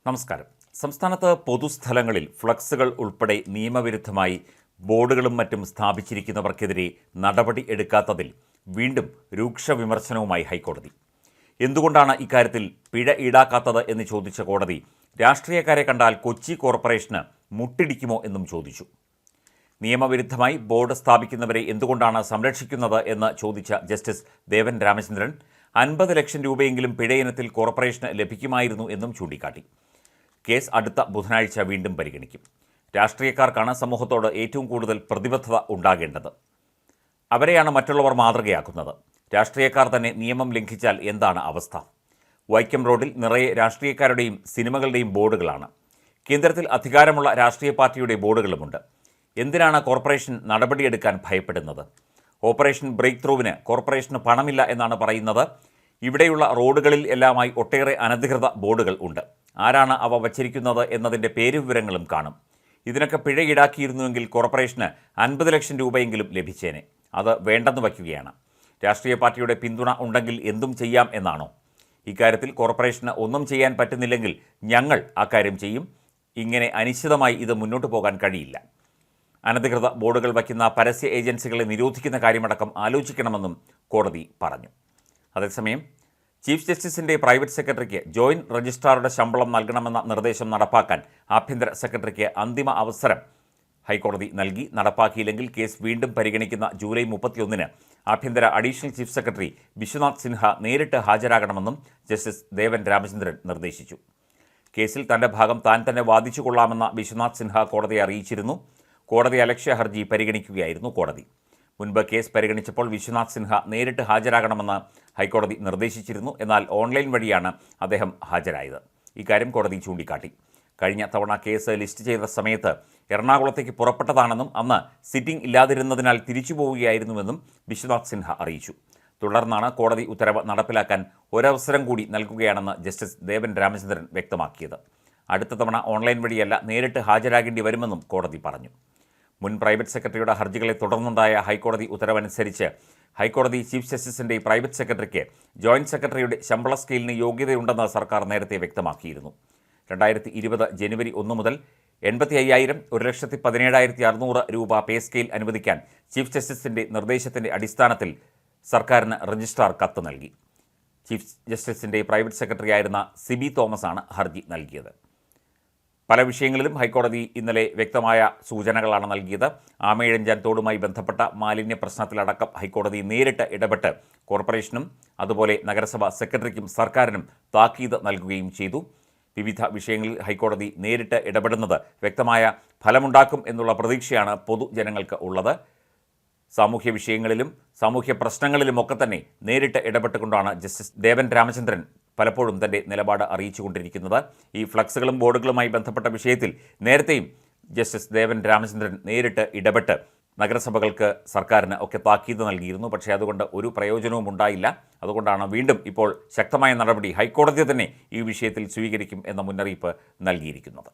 നമസ്കാരം. സംസ്ഥാനത്ത് പൊതുസ്ഥലങ്ങളിൽ ഫ്ലക്സുകൾ ഉൾപ്പെടെ നിയമവിരുദ്ധമായി ബോർഡുകളും മറ്റും സ്ഥാപിച്ചിരിക്കുന്നവർക്കെതിരെ നടപടി എടുക്കാത്തതിൽ വീണ്ടും രൂക്ഷ വിമർശനവുമായി ഹൈക്കോടതി. എന്തുകൊണ്ടാണ് ഇക്കാര്യത്തിൽ പിഴ ഈടാക്കാത്തത് എന്ന് ചോദിച്ച കോടതി രാഷ്ട്രീയക്കാരെ കണ്ടാൽ കൊച്ചി കോർപ്പറേഷന് മുട്ടിടിക്കുമോ എന്നും ചോദിച്ചു. നിയമവിരുദ്ധമായി ബോർഡ് സ്ഥാപിക്കുന്നവരെ എന്തുകൊണ്ടാണ് സംരക്ഷിക്കുന്നത് എന്ന് ചോദിച്ച ജസ്റ്റിസ് ദേവൻ രാമചന്ദ്രൻ 50 ലക്ഷം രൂപയെങ്കിലും പിഴയിനത്തിൽ കോർപ്പറേഷന് ലഭിക്കുമായിരുന്നു എന്നും ചൂണ്ടിക്കാട്ടി. കേസ് അടുത്ത ബുധനാഴ്ച വീണ്ടും പരിഗണിക്കും. രാഷ്ട്രീയക്കാർക്കാണ് സമൂഹത്തോട് ഏറ്റവും കൂടുതൽ പ്രതിബദ്ധത ഉണ്ടാകേണ്ടത്. അവരെയാണ് മറ്റുള്ളവർ മാതൃകയാക്കുന്നത്. രാഷ്ട്രീയക്കാർ തന്നെ നിയമം ലംഘിച്ചാൽ എന്താണ് അവസ്ഥ? വൈക്കം റോഡിൽ നിറയെ രാഷ്ട്രീയക്കാരുടെയും സിനിമകളുടെയും ബോർഡുകളാണ്. കേന്ദ്രത്തിൽ അധികാരമുള്ള രാഷ്ട്രീയ പാർട്ടിയുടെ ബോർഡുകളുമുണ്ട്. എന്തിനാണ് കോർപ്പറേഷൻ നടപടിയെടുക്കാൻ ഭയപ്പെടുന്നത്? ഓപ്പറേഷൻ ബ്രേക്ക് ത്രൂവിന് കോർപ്പറേഷന് പണമില്ല എന്നാണ് പറയുന്നത്. ഇവിടെയുള്ള റോഡുകളിൽ എല്ലാമായി ഒട്ടേറെ അനധികൃത ബോർഡുകൾ ഉണ്ട്. ആരാണ് അവ വച്ചിരിക്കുന്നത് എന്നതിൻ്റെ പേരുവിവരങ്ങളും കാണും. ഇതിനൊക്കെ പിഴ ഈടാക്കിയിരുന്നുവെങ്കിൽ കോർപ്പറേഷന് 50 ലക്ഷം രൂപയെങ്കിലും ലഭിച്ചേനെ. അത് വേണ്ടെന്ന് വയ്ക്കുകയാണ്. രാഷ്ട്രീയ പാർട്ടിയുടെ പിന്തുണ ഉണ്ടെങ്കിൽ എന്തും ചെയ്യാം എന്നാണോ? ഇക്കാര്യത്തിൽ കോർപ്പറേഷന് ഒന്നും ചെയ്യാൻ പറ്റുന്നില്ലെങ്കിൽ ഞങ്ങൾ അക്കാര്യം ചെയ്യും. ഇങ്ങനെ അനിശ്ചിതമായി ഇത് മുന്നോട്ട് പോകാൻ കഴിയില്ല. അനധികൃത ബോർഡുകൾ വയ്ക്കുന്ന പരസ്യ ഏജൻസികളെ നിരോധിക്കുന്ന കാര്യമടക്കം ആലോചിക്കണമെന്നും കോടതി പറഞ്ഞു. അതേസമയം ചീഫ് ജസ്റ്റിസിൻ്റെ പ്രൈവറ്റ് സെക്രട്ടറിക്ക് ജോയിന്റ് രജിസ്ട്രാറുടെ ശമ്പളം നൽകണമെന്ന നിർദ്ദേശം നടപ്പാക്കാൻ ആഭ്യന്തര സെക്രട്ടറിക്ക് അന്തിമ അവസരം ഹൈക്കോടതി നൽകി. നടപ്പാക്കിയില്ലെങ്കിൽ കേസ് വീണ്ടും പരിഗണിക്കുന്ന ജൂലൈ 31-ന് ആഭ്യന്തര additional chief secretary Vishwanath Sinha നേരിട്ട് ഹാജരാകണമെന്നും ജസ്റ്റിസ് ദേവൻ രാമചന്ദ്രൻ നിർദ്ദേശിച്ചു. കേസിൽ തൻ്റെ ഭാഗം താൻ തന്നെ വാദിച്ചു കൊള്ളാമെന്ന വിശ്വനാഥ് സിൻഹ കോടതിയെ അറിയിച്ചിരുന്നു. കോടതി അലക്ഷ്യ ഹർജി പരിഗണിക്കുകയായിരുന്നു കോടതി. മുൻപ് കേസ് പരിഗണിച്ചപ്പോൾ വിശ്വനാഥ് സിൻഹ നേരിട്ട് ഹാജരാകണമെന്ന് ഹൈക്കോടതി നിർദ്ദേശിച്ചിരുന്നു. എന്നാൽ ഓൺലൈൻ വഴിയാണ് അദ്ദേഹം ഹാജരായത്. ഇക്കാര്യം കോടതി ചൂണ്ടിക്കാട്ടി. കഴിഞ്ഞ തവണ കേസ് ലിസ്റ്റ് ചെയ്ത സമയത്ത് എറണാകുളത്തേക്ക് പുറപ്പെട്ടതാണെന്നും അന്ന് സിറ്റിംഗ് ഇല്ലാതിരുന്നതിനാൽ തിരിച്ചു പോവുകയായിരുന്നുവെന്നും വിശ്വനാഥ് സിൻഹ അറിയിച്ചു. തുടർന്നാണ് കോടതി ഉത്തരവ് നടപ്പിലാക്കാൻ ഒരവസരം കൂടി നൽകുകയാണെന്ന് ജസ്റ്റിസ് ദേവൻ രാമചന്ദ്രൻ വ്യക്തമാക്കിയത്. അടുത്ത തവണ ഓൺലൈൻ വഴിയല്ല നേരിട്ട് ഹാജരാകേണ്ടി വരുമെന്നും കോടതി പറഞ്ഞു. മുൻ പ്രൈവറ്റ് സെക്രട്ടറിയുടെ ഹർജികളെ തുടർന്നുണ്ടായ ഹൈക്കോടതി ഉത്തരവനുസരിച്ച് ഹൈക്കോടതി ചീഫ് ജസ്റ്റിസിൻ്റെ പ്രൈവറ്റ് സെക്രട്ടറിക്ക് ജോയിന്റ് സെക്രട്ടറിയുടെ ശമ്പള സ്കെയിലിന് യോഗ്യതയുണ്ടെന്ന് സർക്കാർ നേരത്തെ വ്യക്തമാക്കിയിരുന്നു. 2020 ജനുവരി 1 മുതൽ 85,000, 1,17,600 രൂപ പേ സ്കെയിൽ അനുവദിക്കാൻ ചീഫ് ജസ്റ്റിസിൻ്റെ നിർദ്ദേശത്തിൻ്റെ അടിസ്ഥാനത്തിൽ സർക്കാരിന് രജിസ്ട്രാർ കത്ത് നൽകി. ചീഫ് ജസ്റ്റിസിൻ്റെ പ്രൈവറ്റ് സെക്രട്ടറിയായിരുന്ന സിബി തോമസാണ് ഹർജി നൽകിയത്. പല വിഷയങ്ങളിലും ഹൈക്കോടതി ഇന്നലെ വ്യക്തമായ സൂചനകളാണ് നൽകിയത്. ആമയിഴഞ്ചാൻ തോടുമായി ബന്ധപ്പെട്ട മാലിന്യ പ്രശ്നത്തിലടക്കം ഹൈക്കോടതി നേരിട്ട് ഇടപെട്ട് കോർപ്പറേഷനും അതുപോലെ നഗരസഭ സെക്രട്ടറിക്കും സർക്കാരിനും താക്കീത് നൽകുകയും ചെയ്തു. വിവിധ വിഷയങ്ങളിൽ ഹൈക്കോടതി നേരിട്ട് ഇടപെടുന്നത് വ്യക്തമായ ഫലമുണ്ടാക്കും എന്നുള്ള പ്രതീക്ഷയാണ് പൊതുജനങ്ങൾക്ക് ഉള്ളത്. സാമൂഹ്യ വിഷയങ്ങളിലും സാമൂഹ്യ പ്രശ്നങ്ങളിലുമൊക്കെ തന്നെ നേരിട്ട് ഇടപെട്ടുകൊണ്ടാണ് ജസ്റ്റിസ് ദേവൻ രാമചന്ദ്രൻ പലപ്പോഴും തൻ്റെ നിലപാട് അറിയിച്ചുകൊണ്ടിരിക്കുന്നത്. ഈ ഫ്ലക്സുകളും ബോർഡുകളുമായി ബന്ധപ്പെട്ട വിഷയത്തിൽ നേരത്തെയും ജസ്റ്റിസ് ദേവൻ രാമചന്ദ്രൻ നേരിട്ട് ഇടപെട്ട് നഗരസഭകൾക്ക് സർക്കാരിന് ഒക്കെ താക്കീത് നൽകിയിരുന്നു. പക്ഷേ അതുകൊണ്ട് ഒരു പ്രയോജനവും ഉണ്ടായില്ല. അതുകൊണ്ടാണ് വീണ്ടും ഇപ്പോൾ ശക്തമായ നടപടി ഹൈക്കോടതി തന്നെ ഈ വിഷയത്തിൽ സ്വീകരിക്കും എന്ന മുന്നറിയിപ്പ് നൽകിയിരിക്കുന്നത്.